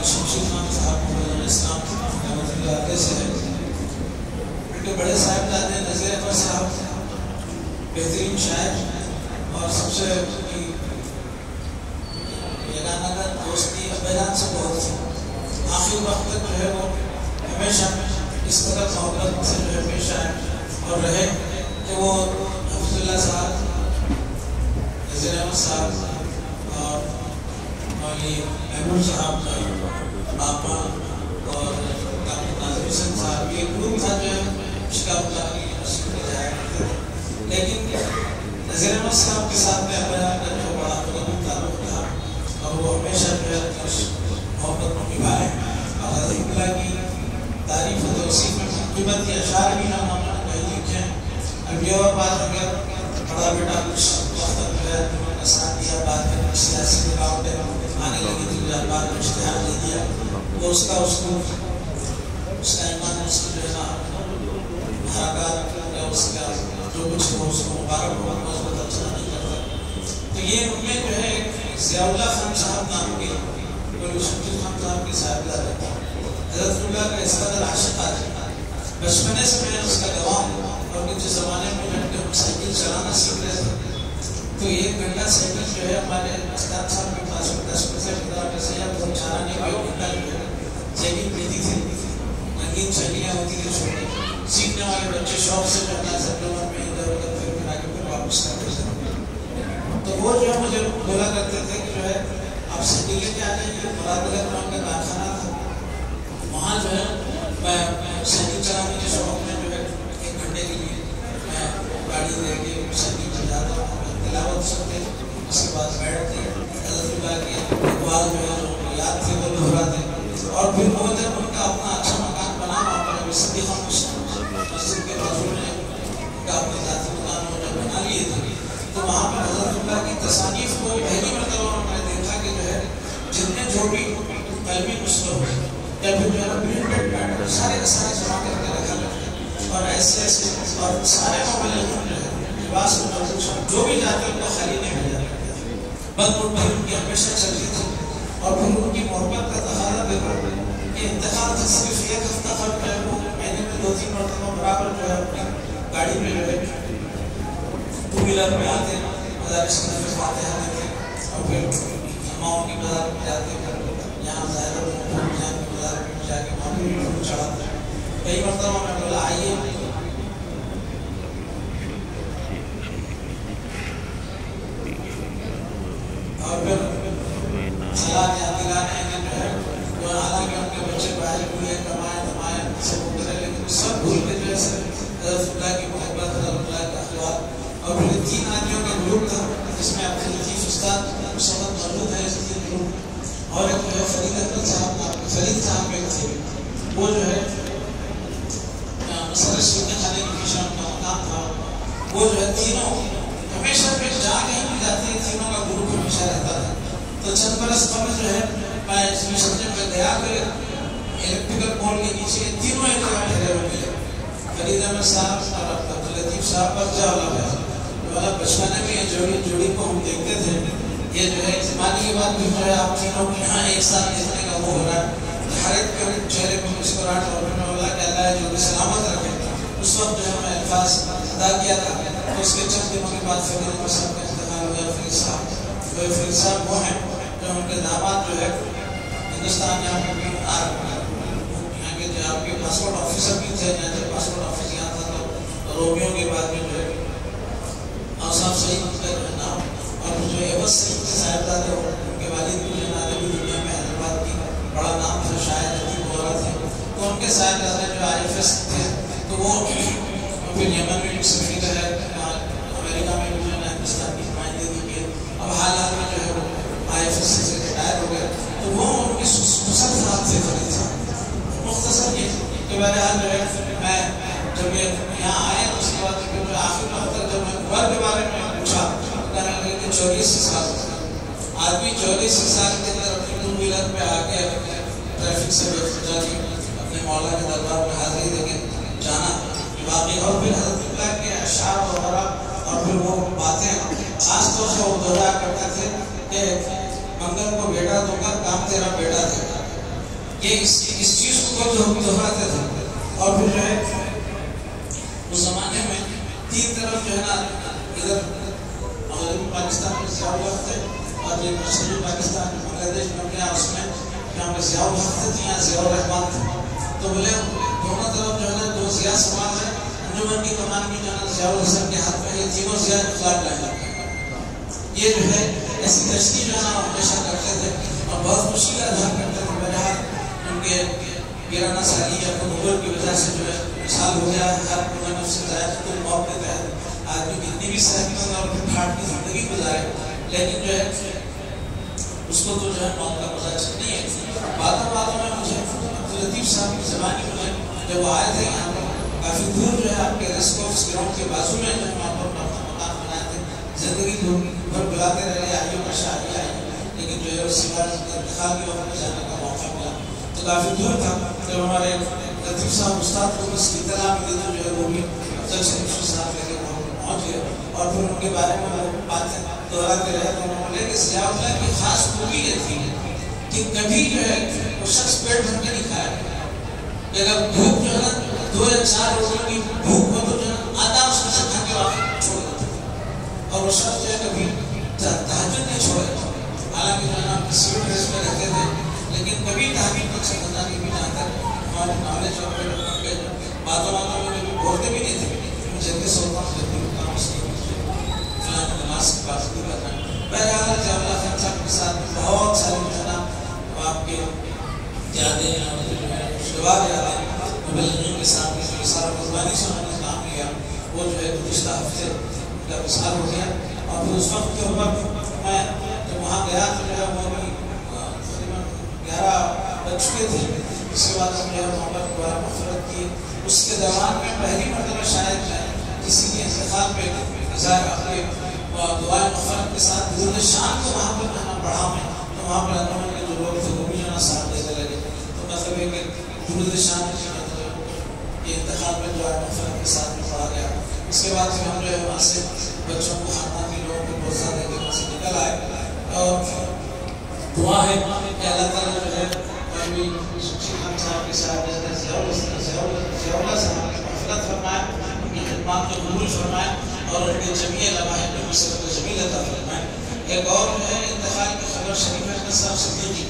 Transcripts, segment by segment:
شمشید خان صاحب مولانا اسلام رحمۃ اللہ علیہ سے ہے. ان کے بڑے صاحبزادے نذیر احمد صاحب بہترین شاعر اور سب سے یگانہ دوستی ابیدان سے بہت تھی. آخر وقت تک جو ہے وہ ہمیشہ اس طرح محبت سے جو ہے پیش آئے اور رہے کہ وہ حفظ اللہ صاحب، نذیر احمد صاحب اور مولوی محمود صاحب کا باپا اور ڈاکٹر ناظر حسین صاحب یہ گروپ تھا جو ہے شکار کی مسجد میں جایا کرتے تھے. لیکن نذیر احمد صاحب کے ساتھ میں ابیدان کا جو بڑا قریبی تعلق تھا اور وہ ہمیشہ جو ہے محبت کو نبھائے. اور حضرت اللہ کی تعریف و توصیف میں قیمتی اشعار بھی ہم نے لکھے ہیں. اب یہ اور بات اگر بڑا بیٹا کچھ وقت جو ہے انہوں نے ساتھ دیا، بعد میں کچھ سیاسی رکاوٹیں آنے لگی تھی، بعد میں اشتہار دے دیا، وہ اس کا ایمان اس کی جو ہے نا حرکات یا اس کا جو کچھ ہو اس کو مبارک ہوا اس کو تبصرہ نہیں کرتا. تو یہ ان میں جو ہے ضیاء اللہ خان صاحب نام کے مولوی شمشید خان صاحب کے صاحبزادے حضرت اللہ کا اس قدر عاشق آدمی، بچپنے سے میں اس کا گواہ ہوں. اور جس زمانے میں جب ہم سائیکل چلانا سیکھ رہے تھے تو ایک گھنٹہ سائیکل جو ہے ہمارے استاد صاحب کے پاس 10 پیسے 15 پیسے یا بہت چلانے کا ایک گھنٹہ جو ہے سائیکل ملتی تھی. رنگین سائیکلیں ہوتی تھی چھوٹی، سیکھنے والے بچے شوق سے جو ہے سپلیمنٹ میں ادھر ادھر پھر آ کے پھر واپس کرتے تھے. تو وہ جو ہے مجھے بولا کرتے تھے کہ جو ہے آپ سائیکل لے کے آ جائیے. مراد الیکٹران کا کارخانہ تھا، وہاں جو ہے میں سائیکل چلانے کے شوق میں جو ہے 1 گھنٹے کے لیے میں گاڑی لے کے سائیکل پہ جاتا ہوں، تلاوت سنتے، اس کے بعد بیٹھتے حضرت اللہ کے اقوال جو ہے جو یاد تھے وہ دہراتے. اور پھر وہ جب ان کا اپنا اچھا مکان بنا وہاں پر صدیقہ مسجد کے بازو میں ان کا اپنے ذاتی مکان جو بنا لیے تھے، تو وہاں پر حضرت اللہ کی تصانیف کو پہلی مرتبہ میں نے دیکھا کہ جو ہے جتنے جو بھی قلمی نسخے ہوئے یا پھر جو ہے پرنٹڈ پیٹرن سارے کے سارے جمع کر کے رکھا کرتے اور ایسے ایسے اور سارے مبلغ جو ہے لباس جو بھی جاتے ان کو خالی نہیں بھیجا کرتے. بد مٹی ان کی ہمیشہ چلتی تھی. اور پھر ان کی محبت کا تقاضا دیکھو کہ انتخاب سے صرف 1 ہفتہ خرچ جو ہے وہ مہینے میں 2-3 مرتبہ برابر جو ہے اپنی گاڑی میں جو ہے 2 ویلر میں آتے مدارس کی نفذ آتے تھے اور پھر اماؤں کی مزار میں جاتے پھر یہاں ظاہر جان کی مزار میں جا کے وہاں بھی چڑھاتے. کئی مرتبہ میں بولا آئیے اور پھر سلام یاد دلانے جو ہے جو حالانکہ ان کے بچے باہر ہوئے کمائے دمائے سب کرے لیکن سب بھول کے جو ہے حضرت اللہ کی محبت حضرت اللہ کا اخلاق. اور پھر 3 آدمیوں کا گروپ تھا جس میں عبد اللطیف استاد اس وقت موجود ہے اس کے گروپ، اور ایک جو ہے فرید احمد صاحب فرید صاحب ایک تھے وہ جو ہے مسئلہ سینے خانے کی پیشہ کا مقام تھا. وہ جو ہے تینوں ہمیشہ پہ جا کہیں بھی جاتے ہیں، تینوں کا گروپ ہمیشہ رہتا تھا. تو چند برس قبل جو ہے میں اس مشن پہ گیا کہ الیکٹریکل پول کے نیچے تینوں ایک جگہ ٹھہرے ہوئے فرید احمد صاحب اور عبد اللطیف صاحب پر جا والا بچپنے میں یہ جوڑی کو ہم دیکھتے تھے. یہ جو ہے زمانے کے بعد بھی جو ہے آپ تینوں کے یہاں ایک ساتھ دیکھنے کا وہ ہو رہا ہے. ہر ایک کے چہرے پہ مسکراہٹ اور اللہ کہ اللہ جو بھی سلامت رکھے. اس وقت جو ہے میں الفاظ ادا کیا تھا تو اس کے چند دنوں کے بعد فرید احمد صاحب کا انتقال ہوا. فرید صاحب وہ ہیں جو ان کے داماد جو ہے ہندوستان یہاں کے جو آپ کے پاسپورٹ آفیسر بھی تھے. پاسپورٹ آفس یہاں تھا تو رومیوں کے بعد میں جو ہے اوصاف سعید کا نام اور جو ایوز سعید کے صاحبزادے ان کے والد بھی جو عالمی دنیا میں حیدرآباد کی بڑا نام تھا، شاعر ادیب وغیرہ تھے. تو ان کے صاحبزادے جو IFS تھے تو وہ پھر یمن میں سفیر ہے، امریکہ میں بھی جو ہے ہندوستان کی نمائندگی کی. اب حالات میں جو ہے وہ IFS سے ریٹائر ہو گئے. تو وہ ان کی مسلسلات سے فرید صاحب مختصر یہ کہ بہرحال جو ہے میں جب یہاں آئے تو اس کے بعد جو آخر وقت تک جب میں عمر کے بارے میں پوچھا تو کہنے لگے کہ 84 سال آدمی 84 سال کے اندر اپنی 2 ویلر پہ آ کے ٹریفک سے جا کے اپنے مولا کے دربار میں حاضری دے کے جانا واقعی. اور پھر حضرت اللہ کے اشعار وغیرہ اور پھر وہ باتیں خاص طور سے وہ دہرایا کرتے تھے کہ منگل کو بیٹا دوں گا کام تیرا بیٹا دے گا. یہ اس چیز کو بہت دہراتے تھے. اور پھر جو ہے اس زمانے میں تین طرف جو ہے نا ادھر مغربی پاکستان میں ضیاء الحق تھے اور یہ مشرقی پاکستان بنگلہ دیش میں گیا اس میں یہاں پہ ضیاء الحق تھے یہاں ضیاء الرحمان تھے. تو بولے دونوں طرف جو ہے نا دو ضیاء سوال ہے. انجمن کی کمان کی جو ہے نا ضیاء الحسن کے ہاتھ میں یہ تینوں ضیاء انقلاب لائے. یہ جو ہے ایسی تشکیل جو ہے نا ہمیشہ کرتے تھے اور بہت خوشی کا اظہار کرتے تھے. بہرحال ان کے گرانا سالی یا نبوت کی وجہ سے جو ہے مثال ہو گیا. ہر کوئی نفس ذائقہ تو موت کے تحت آدمی کتنی بھی صحت اور پھاٹ کی زندگی گزارے لیکن جو ہے اس کو تو جو ہے موت کا مزہ نہیں ہے. بعدوں میں مجھے عبداللطیف صاحب کی زبانی میں جب وہ آئے تھے یہاں پر کافی دور جو ہے آپ کے ریس کورس گراؤنڈ کے بازو میں جو ہے وہاں پر اپنا مکان بنائے تھے. زندگی بھر بلاتے رہے آئیے ماشاء اللہ آئیے لیکن جو ہے اس کے بعد انتخاب کے وقت میں جانے کا موقع ملا تو کافی دور تھا. جب ہمارے لطیف صاحب استاد کو اس کی اطلاع ملی تو جو ہے وہ بھی افضل شریف صاحب لے کے وہاں پہنچ گئے اور پھر ان کے بارے میں وہ باتیں دہراتے رہے. تو انہوں نے کہ ضیاء اللہ کی خاص خوبی یہ تھی کہ کبھی جو ہے وہ شخص پیٹ بھر کے نہیں کھایا. اگر بھوک جو ہے نا 2 یا 4 روزوں کی بھوک ہو تو جو ہے آدھا اس میں سے کھا کے واپس چھوڑ دیتے اور وہ شخص جو ہے کبھی تہجد نہیں چھوڑے. حالانکہ جو ہے نا کسی بھی ڈریس میں رہتے تھے لیکن کبھی تحقیق تک سے پتہ نہیں بھی جہاں تک ہمارے نالج اور باتوں میں کبھی بولتے بھی نہیں تھے. جلدی سوتا ہوں جلدی اٹھتا ہوں اس کی فلاں نماز کی بات بھی کرنا ہے. بہرحال ضیاء اللہ خان صاحب کے ساتھ بہت ساری جو ہے نا آپ کے یادیں اور جو ہے شروعات یادیں مبلغین کے ساتھ جو سارا قربانی سے انہوں نے کام لیا وہ جو ہے گزشتہ ہفتے ان کا وصال ہو گیا. اور پھر اس وقت کے اوپر میں جب وہاں گیا تو جو ہے وہ بھی تقریباً 11 بج چکے تھے. اس کے بعد ہم جو ہے وہاں پر دوبارہ مغفرت کی. اس کے دوران میں پہلی مرتبہ شاید کسی کے انتقال پہ اظہار اپنے دعائے مغفرت کے ساتھ درود شان کو وہاں پر کہنا پڑھا میں تو وہاں پر انہوں نے جو لوگ تھے وہ بھی جو ہے ساتھ دیتے لگے. تو مطلب ہے کہ درود شان یہ انتخاب میں دعائے مغفرت کے ساتھ میں پڑھا گیا. اس کے بعد پھر ہم جو ہے وہاں سے بچوں کو خاندان کے لوگوں کو بہت زیادہ وہاں سے نکل آئے اور دعا ہے کہ اللہ تعالیٰ جو ہے ابھی شمشید خان صاحب کے ساتھ ضیاء اللہ صاحب کی مغفرت فرمائے ان کی خدمات کو قبول فرمائے اور ان کے جمیع لمحات میں مصرف و جمیل عطا فرمائے. ایک اور جو ہے انتقال کی خبر شریف احمد صاحب صدیقی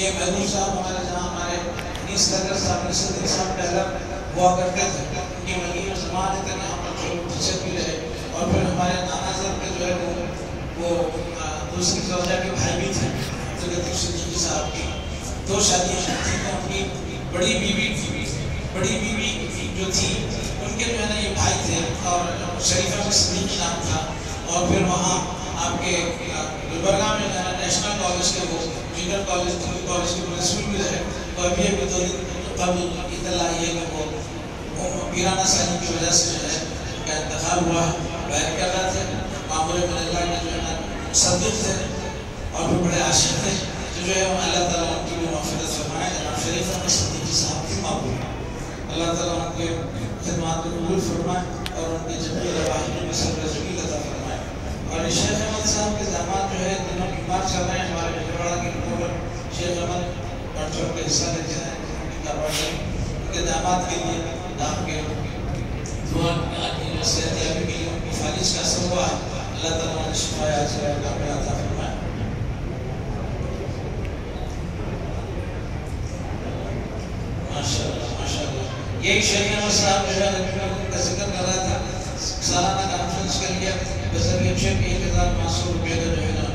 یہ محبوب صاحب ہمارے جہاں ہمارے انیس قدر صاحب صدیق صاحب ٹیلر ہوا کرتے تھے. ان کی ولی زمان تک یہاں پر جو ٹیچر بھی رہے اور پھر ہمارے نانا صاحب کے جو ہے وہ دوسری زوجہ کے بھائی بھی تھے. عبداللطیف صدیقی صاحب کی 2 شادیاں تھیں. ان کی بڑی بیوی جو تھی ان کے جو ہے نا یہ بھائی تھے اور شریف احمد صدیقی نام تھا. اور پھر وہاں آپ کے گلبرگہ میں جو ہے نیشنل کالج کے وہ جونیئر کالج کے پرنسپل بھی رہے. اور ابھی 2 دن قبل اطلاع یہ کہ وہ پیرانہ سالی کی وجہ سے جو ہے ان کا انتقال ہوا. بیان کر رہے تھے معمول ملکہ کے جو ہے نا مصدق تھے اور پھر بڑے عاشق تھے. جو ہے اللہ تعالیٰ ان کی بھی مغفرت فرمائے. جناب شریف احمد صدیقی صاحب کی معمول اللہ تعالیٰ ان کے خدمات کو قبول فرمائے اور ان کے جمیع لواحق میں صبر جمیل عطا فرمائے. اور شیخ احمد صاحب کے داماد جو ہے دنوں بیمار چل رہے ہیں. ہمارے بجرواڑہ کے لوگوں پر شیخ احمد بڑھ چڑھ کے حصہ لیتے ہیں ان کا بڑھے ان کے داماد کے لیے آپ کے دعا کی صحتیابی کے لیے ان کی فالج کا اثر ہوا. اللہ تعالیٰ نے شفا عاجلہ کاملہ عطا فرمائے. یہی شیخ احمد صاحب جو ہے کا ذکر کر رہا تھا. سالانہ کانفرنس کے لیے بذریعہ چیک 1500 روپے کا جو ہے نا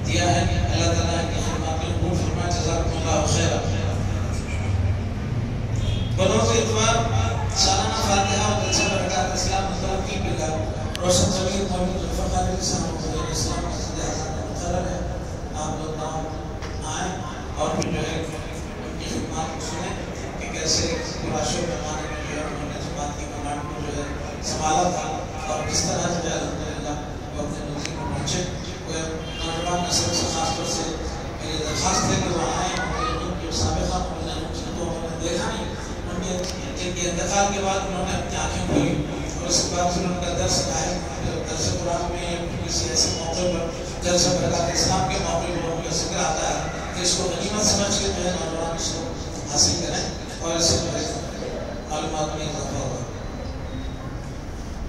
دیا ہے. اللہ تعالیٰ کی خدمات کو قبول فرمائے. جزاکم اللہ خیرا. بروز اتوار سالانہ فاتحہ اور جلسہ برکات اسلام متوقع کے گھر روشن ضمیر محمد ظفر خالد صاحب مدیر اسلام مسجد احسان میں مقرر ہے. آپ لوگ نام آئیں اور پھر جو ہے ان کی خدمات کو سنیں کہ کیسے معاشرے زمانے میں جو ہے انہوں نے جماعت کی کمانڈ کو جو ہے سنبھالا تھا اور کس طرح جو ہے الحمدللہ وہ اپنے منزل کو پہنچے. نوجوان نسل سے خاص طور سے میری درخواست ہے کہ وہ آئیں. ان کی سابقہ تو انہوں نے دیکھا نہیں. ان کے انتقال کے بعد انہوں نے اپنی آنکھیں کھولی اور اس کے بعد پھر ان کا درس درس قرآن میں کسی ایسے موقع پر جلسہ برکات اسلام کے موقع پر ان کا ذکر آتا ہے کہ اس کو غنیمت سمجھ کے جو ہے نوجوان اس کو حاصل کریں اور اس سے معلومات میں اضافہ ہوگا.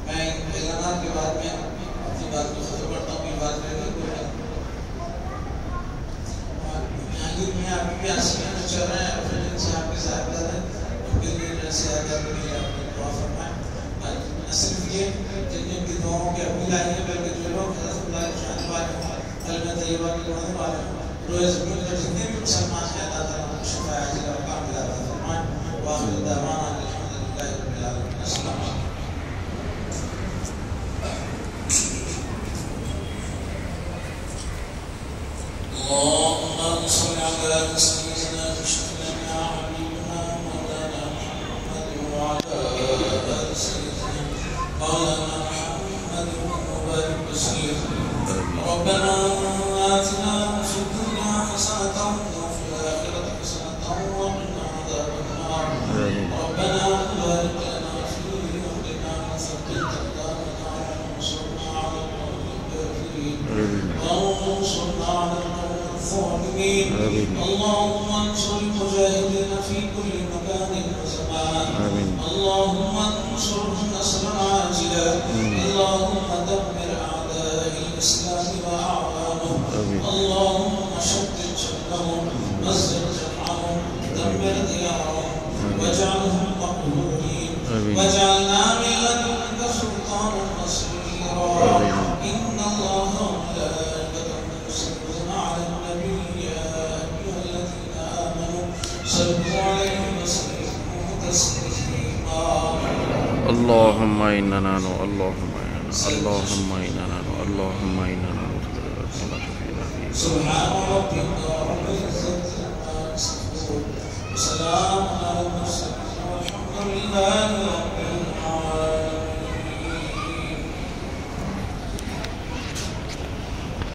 میں اعلانات کے بعد میں اپنی بات کو ختم کرتا ہوں. یہ بات رہے گی میں آپ بھی آسمان چل رہے ہیں اپنے جن سے آپ کے ساتھ کر رہے ہیں ان کے لیے جیسے آگے کے لیے آپ نے دعا فرمائیں. نہ صرف یہ جن جن کی دعاؤں کی اپیل آئی ہے بلکہ جو لوگ حضرت اللہ کے شان والے ہوں کلمہ طیبہ کے پڑھنے والے ہوں روئے زمین پر جتنے بھی مسلمان ہیں اللہ تعالیٰ ان کو شفا عاجلہ اور کاملہ عطا فرمائیں. وآخر دعوانا الحمدللہ رب العالمین. السلام علیکم. اللهم صل على سيدنا وشفيعنا حبيبنا مولانا محمد وعلى آل سيدنا مولانا محمد وبارك وسلم. ربنا آتنا في الدنيا حسنة وفي الآخرة حسنة وقنا عذاب النار. ربنا بارك لنا في أمرنا وثبت أقدامنا وانصرنا على القوم الكافرين وانصرنا على الظالمين. اللهم انصر المجاهدين في كل مكان وزمان. اللهم انصرهم نصرا عاجلا. اللهم دمر اعداء الاسلام واعوانهم. اللهم شتت شملهم مزق جمعهم دمر ديارهم واجعلهم مقبولين واجعلنا من لدنك سلطانا نصيرا. ان الله وملائكته يصلون على النبي يا ايها الذين امنوا صلوا عليه وسلموا تسليما. اللهم إنا نعوذ اللهم إنا نعوذ سبحان ربك رب العزة عما يصفون وسلام على المرسلين والحمد لله رب